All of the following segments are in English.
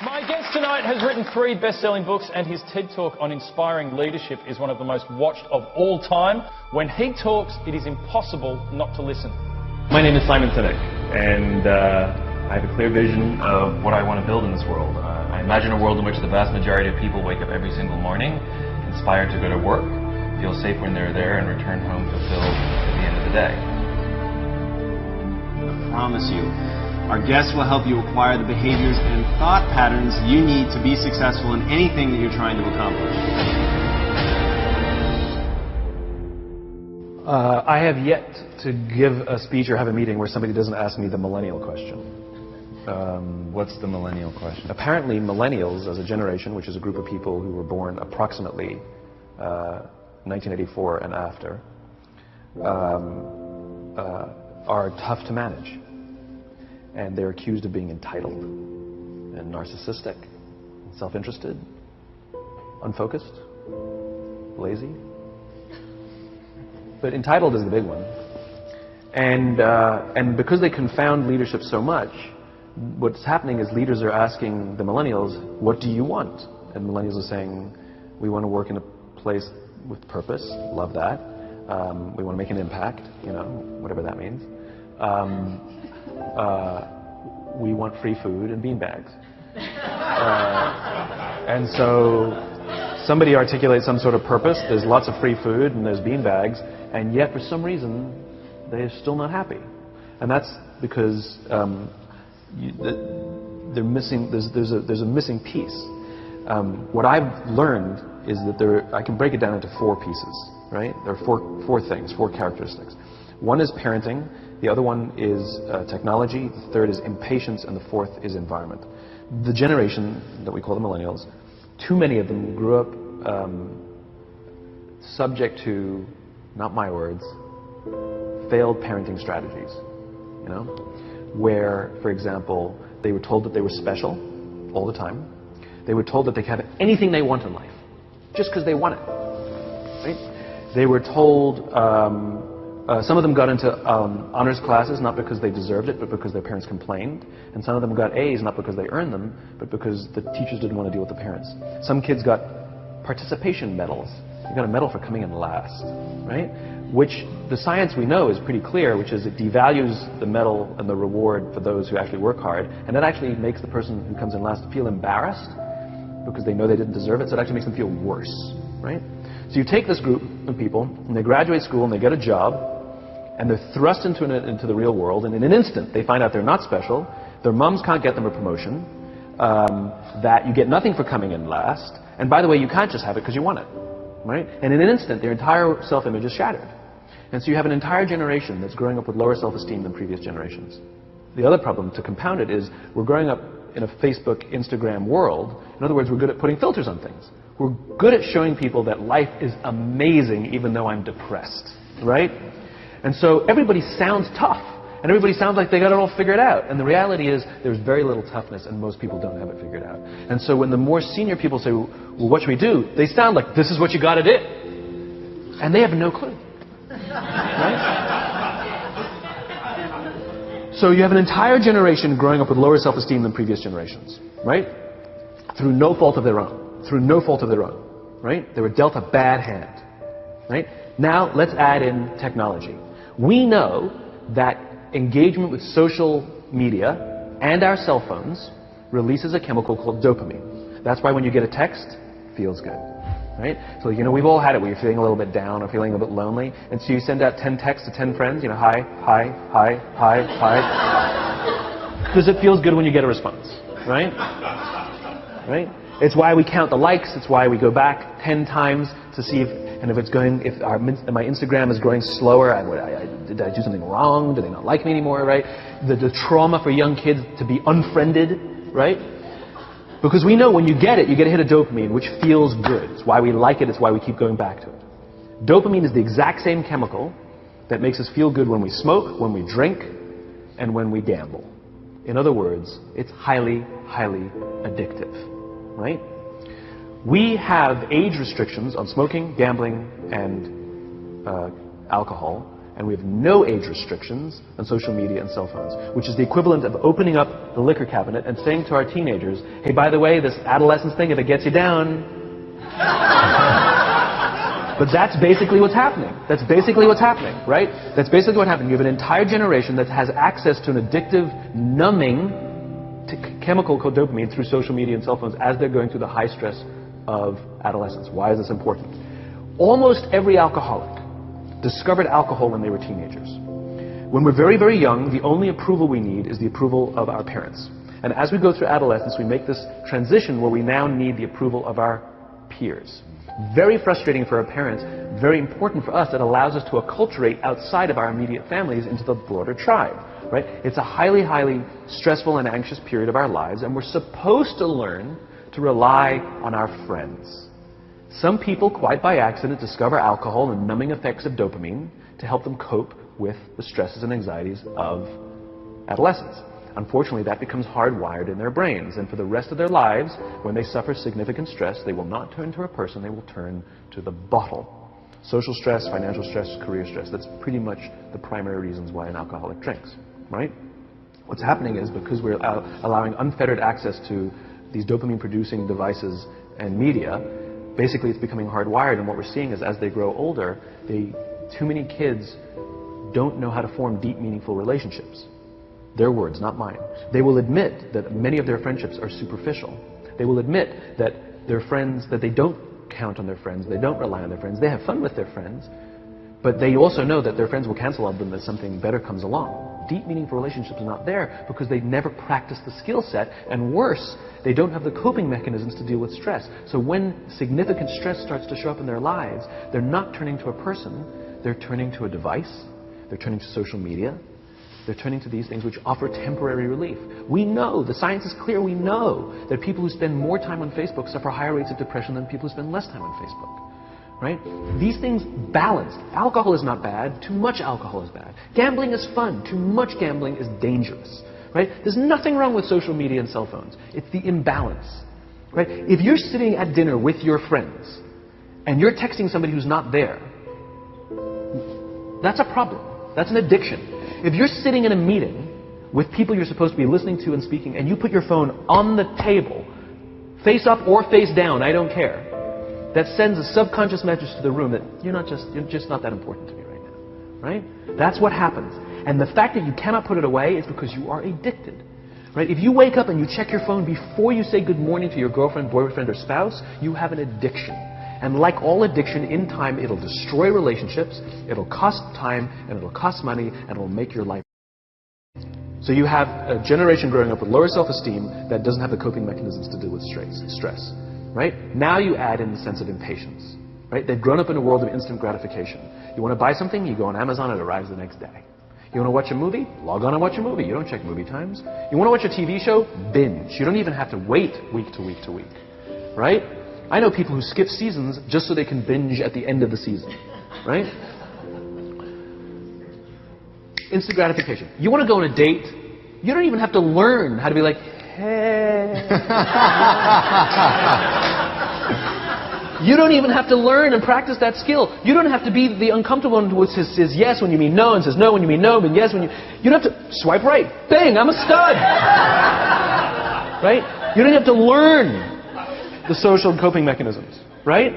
My guest tonight has written 3 best-selling books, and his TED Talk on inspiring leadership is one of the most watched of all time. When he talks, it is impossible not to listen. My name is Sinek, and I have a clear vision of what I want to build in this world. I imagine a world in which the vast majority of people wake up every single morning inspired to go to work, feel safe when they're there, and return home fulfilled at the end of the day. I promise you, our guests will help you acquire the behaviors and thought patterns you need to be successful in anything that you're trying to accomplish. I have yet to give a speech or have a meeting where somebody doesn't ask me the millennial question. What's the millennial question? Apparently, millennials as a generation, which is a group of people who were born approximately 1984 and after, are tough to manage. And they're accused of being entitled and narcissistic, self-interested, unfocused, lazy. But entitled is the big one. And because they confound leadership so much, what's happening is leaders are asking the millennials, what do you want? And millennials are saying, we want to work in a place with purpose, love that. We want to make an impact, whatever that means. We want free food and beanbags. And so somebody articulates some sort of purpose, there's lots of free food and there's beanbags, and yet for some reason they're still not happy. And that's because they're missing, there's a missing piece. What I've learned is that I can break it down into 4 pieces, right? There are four things, 4 characteristics. One is parenting, the other one is technology, the third is impatience, and the fourth is environment. The generation that we call the millennials, too many of them grew up subject to, not my words, failed parenting strategies. Where, for example, they were told that they were special all the time. They were told that they could have anything they want in life, just because they want it. Right? They were told, some of them got into honors classes, not because they deserved it, but because their parents complained. And some of them got A's, not because they earned them, but because the teachers didn't want to deal with the parents. Some kids got participation medals. You got a medal for coming in last, right? Which the science we know is pretty clear, which is it devalues the medal and the reward for those who actually work hard. And that actually makes the person who comes in last feel embarrassed because they know they didn't deserve it, so it actually makes them feel worse, right? So you take this group of people, and they graduate school, and they get a job, and they're thrust into the real world, and in an instant, they find out they're not special, their moms can't get them a promotion, that you get nothing for coming in last, and by the way, you can't just have it because you want it, right? And in an instant, their entire self-image is shattered. And so you have an entire generation that's growing up with lower self-esteem than previous generations. The other problem, to compound it, is we're growing up in a Facebook, Instagram world. In other words, we're good at putting filters on things. We're good at showing people that life is amazing even though I'm depressed, right? And so everybody sounds tough, and everybody sounds like they got it all figured out. And the reality is there's very little toughness, and most people don't have it figured out. And so when the more senior people say, well, what should we do? They sound like, this is what you got to do. And they have no clue. Right? So you have an entire generation growing up with lower self-esteem than previous generations, right? Through no fault of their own. Through no fault of their own, right? They were dealt a bad hand, right? Now let's add in technology. We know that engagement with social media and our cell phones releases a chemical called dopamine. That's why when you get a text, it feels good, right? So, we've all had it where you're feeling a little bit down or feeling a bit lonely, and so you send out 10 texts to 10 friends, hi, hi, hi, hi, hi, because it feels good when you get a response, right? Right? It's why we count the likes. It's why we go back 10 times to see if my Instagram is growing slower. Did I do something wrong? Do they not like me anymore? Right? The trauma for young kids to be unfriended, right? Because we know when you get it, you get a hit of dopamine, which feels good. It's why we like it. It's why we keep going back to it. Dopamine is the exact same chemical that makes us feel good when we smoke, when we drink, and when we gamble. In other words, it's highly, highly addictive. Right? We have age restrictions on smoking, gambling, and alcohol and we have no age restrictions on social media and cell phones, which is the equivalent of opening up the liquor cabinet and saying to our teenagers, hey, by the way, this adolescence thing, if it gets you down... But that's basically what's happening. That's basically what's happening, right? That's basically what happened. You have an entire generation that has access to an addictive, numbing chemical called dopamine through social media and cell phones as they're going through the high stress of adolescence. Why is this important? Almost every alcoholic discovered alcohol when they were teenagers. When we're very, very young, the only approval we need is the approval of our parents. And as we go through adolescence, we make this transition where we now need the approval of our peers. Very frustrating for our parents, very important for us. It allows us to acculturate outside of our immediate families into the broader tribe, right? It's a highly, highly stressful and anxious period of our lives, and we're supposed to learn to rely on our friends. Some people, quite by accident, discover alcohol and numbing effects of dopamine to help them cope with the stresses and anxieties of adolescence. Unfortunately, that becomes hardwired in their brains, and for the rest of their lives, when they suffer significant stress, they will not turn to a person, they will turn to the bottle. Social stress, financial stress, career stress, that's pretty much the primary reasons why an alcoholic drinks, right? What's happening is because we're allowing unfettered access to these dopamine-producing devices and media, basically it's becoming hardwired, and what we're seeing is as they grow older, too many kids don't know how to form deep, meaningful relationships. Their words, not mine. They will admit that many of their friendships are superficial. They will admit that their friends, that they don't count on their friends, they don't rely on their friends, they have fun with their friends, but they also know that their friends will cancel on them as something better comes along. Deep, meaningful relationships are not there because they've never practiced the skill set, and worse, they don't have the coping mechanisms to deal with stress. So when significant stress starts to show up in their lives, they're not turning to a person, they're turning to a device, they're turning to social media, they're turning to these things which offer temporary relief. We know, the science is clear, we know that people who spend more time on Facebook suffer higher rates of depression than people who spend less time on Facebook. Right? These things balanced. Alcohol is not bad, too much alcohol is bad. Gambling is fun, too much gambling is dangerous. Right? There's nothing wrong with social media and cell phones. It's the imbalance. Right? If you're sitting at dinner with your friends and you're texting somebody who's not there, that's a problem. That's an addiction. If you're sitting in a meeting with people you're supposed to be listening to and speaking, and you put your phone on the table, face up or face down, I don't care, that sends a subconscious message to the room that you're just not that important to me right now. Right? That's what happens. And the fact that you cannot put it away is because you are addicted. Right? If you wake up and you check your phone before you say good morning to your girlfriend, boyfriend, or spouse, you have an addiction. And like all addiction, in time, it'll destroy relationships, it'll cost time, and it'll cost money, and it'll make your life. So you have a generation growing up with lower self-esteem that doesn't have the coping mechanisms to deal with stress. Right? Now you add in the sense of impatience. Right? They've grown up in a world of instant gratification. You want to buy something, you go on Amazon, it arrives the next day. You want to watch a movie? Log on and watch a movie. You don't check movie times. You want to watch a TV show? Binge. You don't even have to wait week to week to week. Right? I know people who skip seasons just so they can binge at the end of the season. Right? Instant gratification. You want to go on a date? You don't even have to learn how to be like, hey. You don't even have to learn and practice that skill. You don't have to be the uncomfortable one who says yes when you mean no and says no when you mean no and yes when you... You don't have to swipe right. Bang, I'm a stud. Right? You don't have to learn the social coping mechanisms. Right?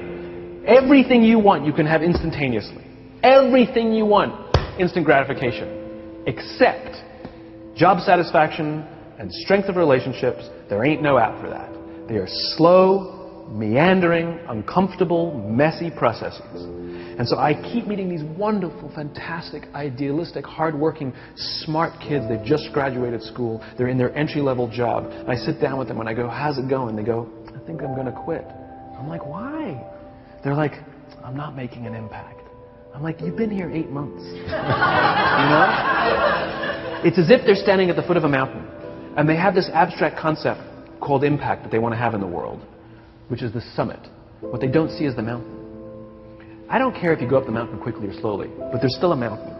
Everything you want you can have instantaneously. Everything you want, instant gratification. Except job satisfaction and strength of relationships, there ain't no app for that. They are slow, meandering, uncomfortable, messy processes. And so I keep meeting these wonderful, fantastic, idealistic, hardworking, smart kids. They've just graduated school. They're in their entry-level job. And I sit down with them and I go, how's it going? They go, I think I'm going to quit. I'm like, why? They're like, I'm not making an impact. I'm like, you've been here 8 months. You know? It's as if they're standing at the foot of a mountain. And they have this abstract concept called impact that they want to have in the world, which is the summit. What they don't see is the mountain. I don't care if you go up the mountain quickly or slowly, but there's still a mountain.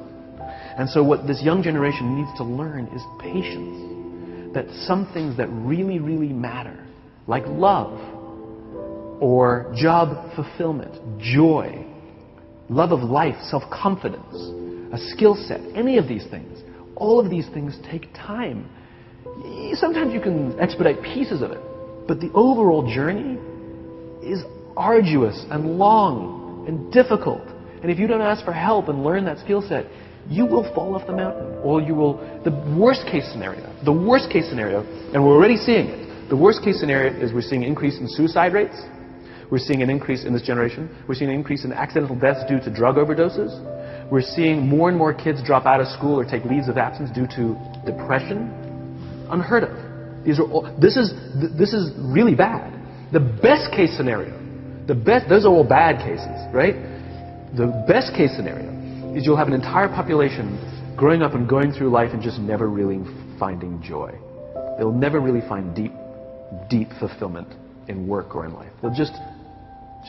And so what this young generation needs to learn is patience. That some things that really, really matter, like love, or job fulfillment, joy, love of life, self-confidence, a skill set, any of these things. All of these things take time. Sometimes you can expedite pieces of it, but the overall journey is arduous and long and difficult. And if you don't ask for help and learn that skill set, you will fall off the mountain, or you will, the worst case scenario, and we're already seeing it, the worst case scenario is we're seeing an increase in suicide rates, we're seeing an increase in this generation, we're seeing an increase in accidental deaths due to drug overdoses, we're seeing more and more kids drop out of school or take leaves of absence due to depression. Unheard of. These are all, this is really bad. The best case scenario, those are all bad cases, right? The best case scenario is you'll have an entire population growing up and going through life and just never really finding joy. They'll never really find deep fulfillment in work or in life. They'll just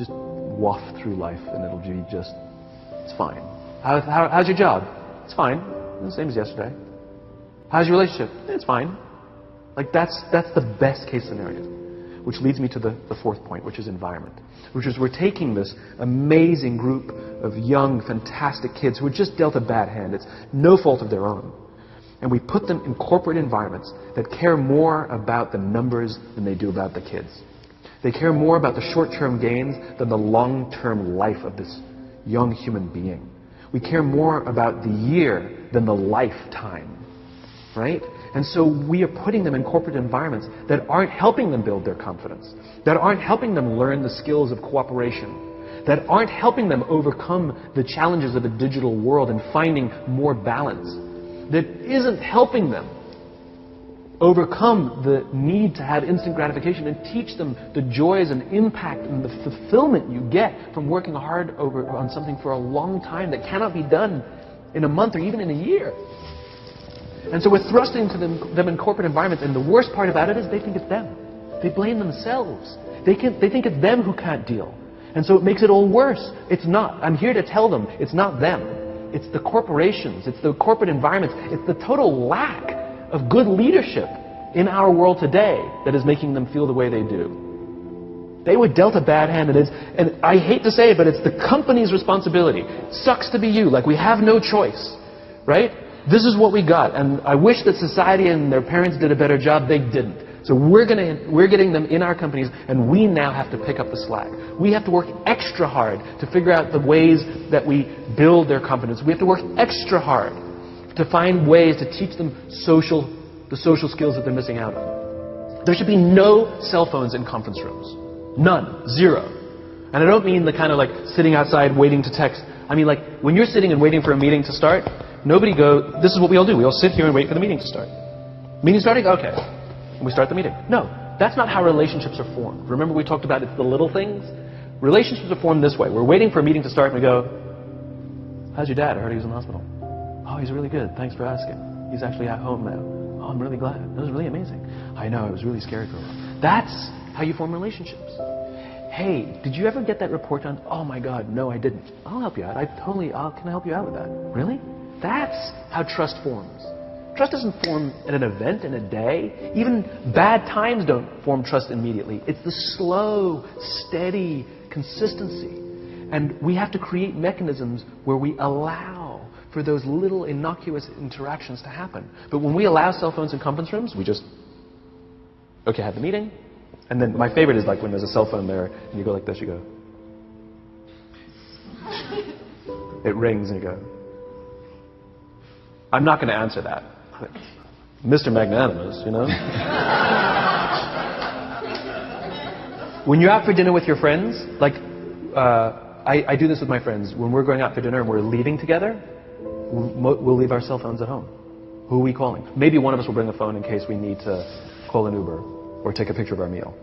waft through life and it'll be just, it's fine. How's your job? It's fine. The same as yesterday. How's your relationship? It's fine. Like that's the best case scenario. Which leads me to the fourth point, which is environment. Which is we're taking this amazing group of young, fantastic kids who are just dealt a bad hand. It's no fault of their own. And we put them in corporate environments that care more about the numbers than they do about the kids. They care more about the short-term gains than the long-term life of this young human being. We care more about the year than the lifetime. Right? And so we are putting them in corporate environments that aren't helping them build their confidence, that aren't helping them learn the skills of cooperation, that aren't helping them overcome the challenges of a digital world and finding more balance, that isn't helping them overcome the need to have instant gratification and teach them the joys and impact and the fulfillment you get from working hard on something for a long time that cannot be done in a month or even in a year. And so we're thrusting to them in corporate environments, and the worst part about it is they think it's them. They blame themselves. They think it's them who can't deal. And so it makes it all worse. It's not. I'm here to tell them it's not them. It's the corporations. It's the corporate environments. It's the total lack of good leadership in our world today that is making them feel the way they do. They were dealt a bad hand, and I hate to say it, but it's the company's responsibility. Sucks to be you. Like, we have no choice. Right? This is what we got, and I wish that society and their parents did a better job. They didn't. So we're getting them in our companies, and we now have to pick up the slack. We have to work extra hard to figure out the ways that we build their confidence. We have to work extra hard to find ways to teach them the social skills that they're missing out on. There should be no cell phones in conference rooms. None. Zero. And I don't mean the kind of like sitting outside waiting to text. I mean like when you're sitting and waiting for a meeting to start, nobody go, this is what we all do. We all sit here and wait for the meeting to start. Meeting starting? Okay. And we start the meeting. No, that's not how relationships are formed. Remember we talked about it's the little things? Relationships are formed this way. We're waiting for a meeting to start and we go, how's your dad? I heard he was in the hospital. Oh, he's really good. Thanks for asking. He's actually at home now. Oh, I'm really glad. It was really amazing. I know, it was really scary for a while. That's how you form relationships. Hey, did you ever get that report done? Oh my God, no, I didn't. I'll help you out. Can I help you out with that? Really? That's how trust forms. Trust doesn't form at an event in a day. Even bad times don't form trust immediately. It's the slow, steady consistency. And we have to create mechanisms where we allow for those little innocuous interactions to happen. But when we allow cell phones in conference rooms, we just, okay, have the meeting. And then my favorite is like when there's a cell phone there and you go like this, you go. It rings and you go. I'm not going to answer that. Mr. Magnanimous, you know. When you're out for dinner with your friends, like I do this with my friends. When we're going out for dinner and we're leaving together, we'll leave our cell phones at home. Who are we calling? Maybe one of us will bring a phone in case we need to call an Uber or take a picture of our meal.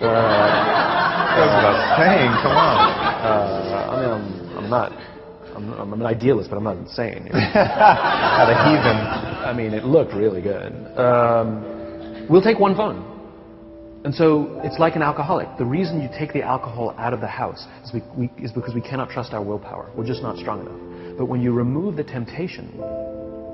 That's about saying, come on. I'm an idealist, but I'm not insane. Not a heathen. I mean, it looked really good. We'll take one phone. And so it's like an alcoholic. The reason you take the alcohol out of the house is because we cannot trust our willpower. We're just not strong enough. But when you remove the temptation,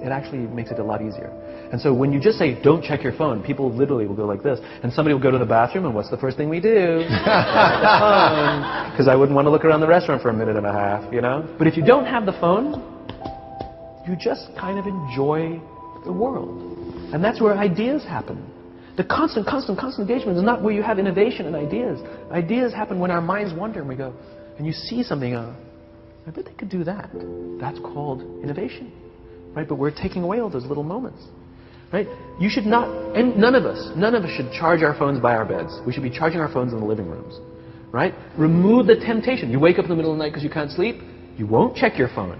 it actually makes it a lot easier. And so when you just say, don't check your phone, people literally will go like this. And somebody will go to the bathroom, and what's the first thing we do? Because I wouldn't want to look around the restaurant for a minute and a half, you know? But if you don't have the phone, you just kind of enjoy the world. And that's where ideas happen. The constant engagement is not where you have innovation and ideas. Ideas happen when our minds wander and we go, and you see something, I bet they could do that. That's called innovation, right? But we're taking away all those little moments, right? You should not, and none of us should charge our phones by our beds. We should be charging our phones in the living rooms, right? Remove the temptation. You wake up in the middle of the night because you can't sleep, you won't check your phone,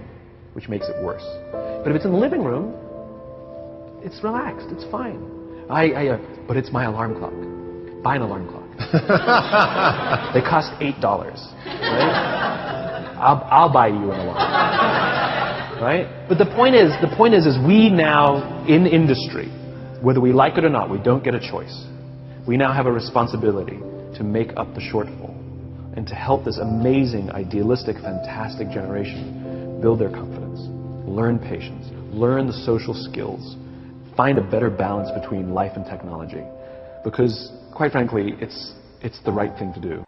which makes it worse. But if it's in the living room, it's relaxed, it's fine. But it's my alarm clock. Buy an alarm clock. They cost $8, right? I'll buy you an alarm, right? But the point is we now in industry, whether we like it or not, we don't get a choice. We now have a responsibility to make up the shortfall and to help this amazing, idealistic, fantastic generation build their confidence, learn patience, learn the social skills, find a better balance between life and technology. Because, quite frankly, it's the right thing to do.